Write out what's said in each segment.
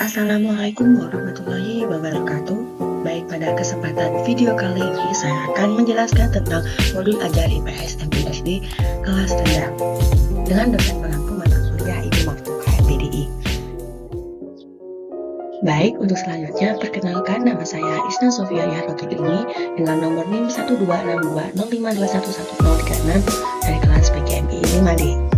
Assalamualaikum warahmatullahi wabarakatuh. Baik, pada kesempatan video kali ini saya akan menjelaskan tentang modul ajar IPS MPSD kelas rendah dengan dosen pengampu mata kuliah Ibu Maftuha MPDI. Baik, untuk selanjutnya perkenalkan, nama saya Isna Sofia Yahrotudini dengan nomor NIM 1262052111036 dari kelas PGMI 5D.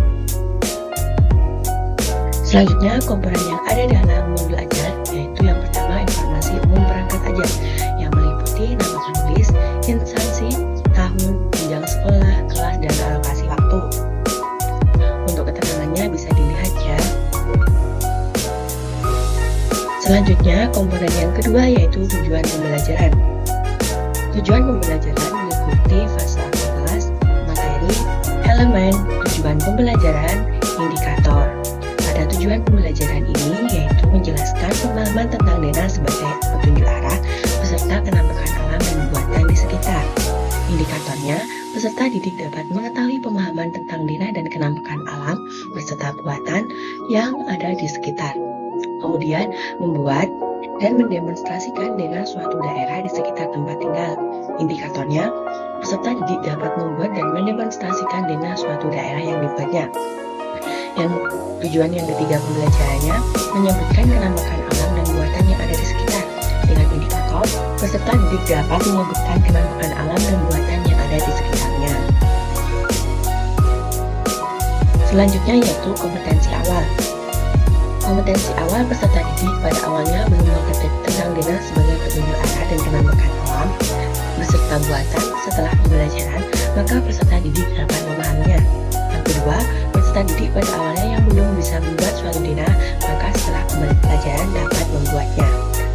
Selanjutnya, komponen yang ada dalam modul ajar yaitu yang pertama informasi umum perangkat ajar yang meliputi nama penulis, instansi, tahun, jenjang sekolah, kelas, dan alokasi waktu. Untuk keterangannya bisa dilihat ya. Selanjutnya, komponen yang kedua yaitu tujuan pembelajaran. Tujuan pembelajaran meliputi fase kelas, materi, elemen, tujuan pembelajaran, indikator. Pada tujuan pembelajaran ini yaitu menjelaskan pemahaman tentang DENA sebagai petunjuk arah beserta kenampakan alam dan buatan di sekitar. Indikatornya, peserta didik dapat mengetahui pemahaman tentang DENA dan kenampakan alam beserta buatan yang ada di sekitar. Kemudian, membuat dan mendemonstrasikan DENA suatu daerah di sekitar tempat tinggal. Indikatornya, peserta didik dapat membuat dan mendemonstrasikan DENA suatu daerah yang dibuatnya. Yang tujuan yang ketiga pembelajarannya menyebutkan kenampakan alam dan buatan yang ada di sekitar. Dengan indikator, peserta didik dapat menyebutkan kenampakan alam dan buatan yang ada di sekitarnya. Selanjutnya yaitu kompetensi awal. Kompetensi awal peserta didik pada awalnya belum mengerti tentang DENA sebagai petunjuk arah dan kenampakan alam beserta buatan. Setelah pembelajaran, maka peserta didik dapat memahaminya. Yang kedua, peserta didik pada awalnya yang belum bisa membuat suatu DENA, maka setelah pembelajaran dapat membuatnya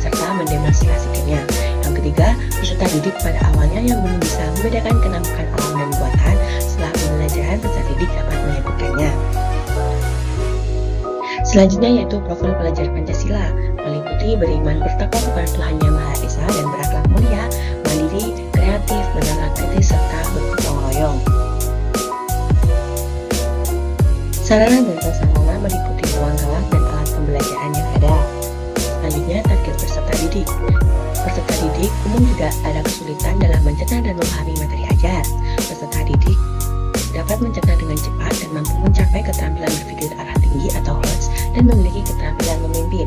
serta mendemonstrasikannya. Yang ketiga, peserta didik pada awalnya yang belum bisa membedakan kenampakan alam dan buatan, setelah pembelajaran peserta didik dapat menyebutkannya. Selanjutnya yaitu profil pelajar Pancasila, meliputi beriman bertakwa kepada Tuhan Yang Maha Esa dan berakhlak mulia, mandiri, kreatif, bernalar kritis, serta bergotong royong. Sarana dan prasarana meliputi ruang kelas dan alat pembelajaran yang ada. Selanjutnya, target peserta didik. Peserta didik umum tidak ada kesulitan dalam mencerna dan memahami materi ajar. Peserta didik dapat mencerna dengan cepat dan mampu mencapai keterampilan berpikir arah tinggi atau HOTS dan memiliki keterampilan memimpin.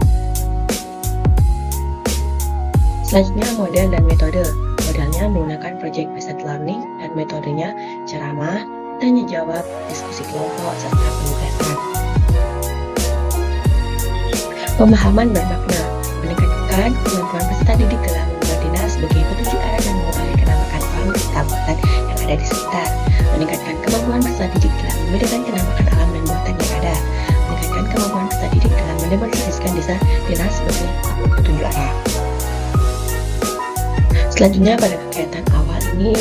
Selanjutnya, model dan metode. Modelnya menggunakan project-based learning dan metodenya ceramah, tanya jawab, diskusi kelompok, serta penugasan. Pemahaman bermakna meningkatkan kemampuan peserta didik dalam membuat DENA sebagai petunjuk arah dan mengetahui kenampakan alam beserta buatan yang ada di sekitar. Meningkatkan kemampuan peserta didik dalam membedakan kenampakan alam dan buatan yang ada. Meningkatkan kemampuan peserta didik dalam mendemonstrasikan DENA sebagai petunjuk arah. Selanjutnya, pada kegiatan awal ini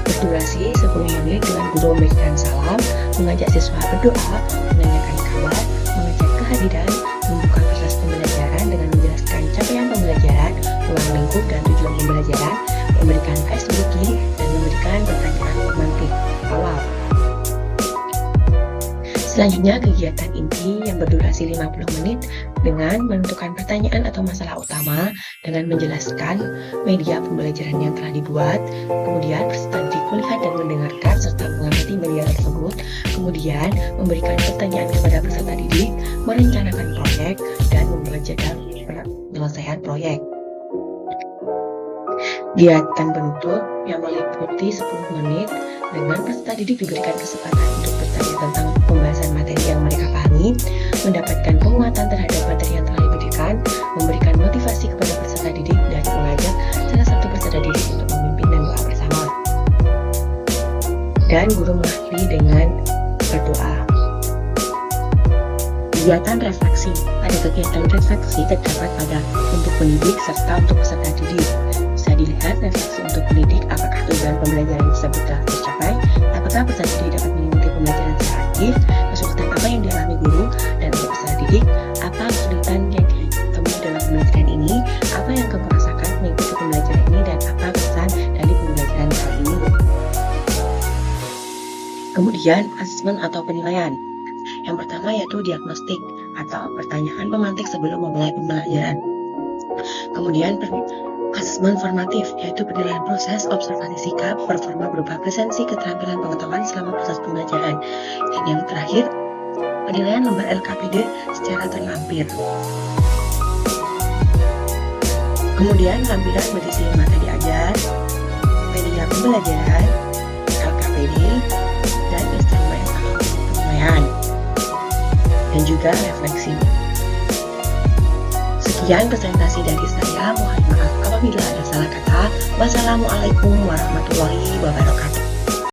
berdurasi 10 menit dengan guru memberikan salam, mengajak siswa berdoa, menanyakan kabar, mengecek kehadiran, membuka kertas pembelajaran dengan menjelaskan capaian pembelajaran, ruang lingkup dan tujuan pembelajaran, memberikan ice breaking, dan memberikan pertanyaan pemantik awal. Selanjutnya, kegiatan inti yang berdurasi 50 menit dengan menentukan pertanyaan atau masalah utama dengan menjelaskan media pembelajaran yang telah dibuat, kemudian peserta didik melihat dan mendengarkan serta mengamati media tersebut, kemudian memberikan pertanyaan kepada peserta didik, merencanakan proyek, dan membuat jadwal penyelesaian proyek. Kegiatan penutup yang meliputi 10 menit dengan peserta didik diberikan kesempatan untuk bertanya tentang pembahasan materi yang mereka pahami, mendapatkan penguatan terhadap materi yang telah diberikan, memberikan motivasi kepada peserta didik, dan mengajak salah satu peserta didik untuk memimpin dan doa bersama. Dan guru mengakhiri dengan berdoa. Kegiatan refleksi. Pada kegiatan refleksi terdapat pada untuk pendidik serta untuk peserta didik. Bisa dilihat refleksi untuk pendidik, apakah tujuan pembelajaran tersebut telah tercapai, apakah peserta didik dapat mengikuti pembelajaran secara aktif, kesulitan apa yang dialami guru, dan untuk peserta didik, apa kesulitan yang ditemui dalam pembelajaran ini, apa yang kamu rasakan mengikuti pembelajaran ini, dan apa pesan dari pembelajaran kali ini. Kemudian, asesmen atau penilaian. Yang pertama pertama yaitu diagnostik atau pertanyaan pemantik sebelum memulai pembelajaran. Kemudian asesmen formatif, yaitu penilaian proses, observasi sikap, performa berupa presensi, keterampilan pengetahuan selama proses pembelajaran. Dan yang terakhir, penilaian lembar LKPD secara terlampir. Kemudian lampiran berisi materi ajar, media pembelajaran, LKPD, dan instrumen penilaian, dan juga refleksi. Sekian presentasi dari saya, mohon maaf apabila ada salah kata. Wassalamualaikum warahmatullahi wabarakatuh.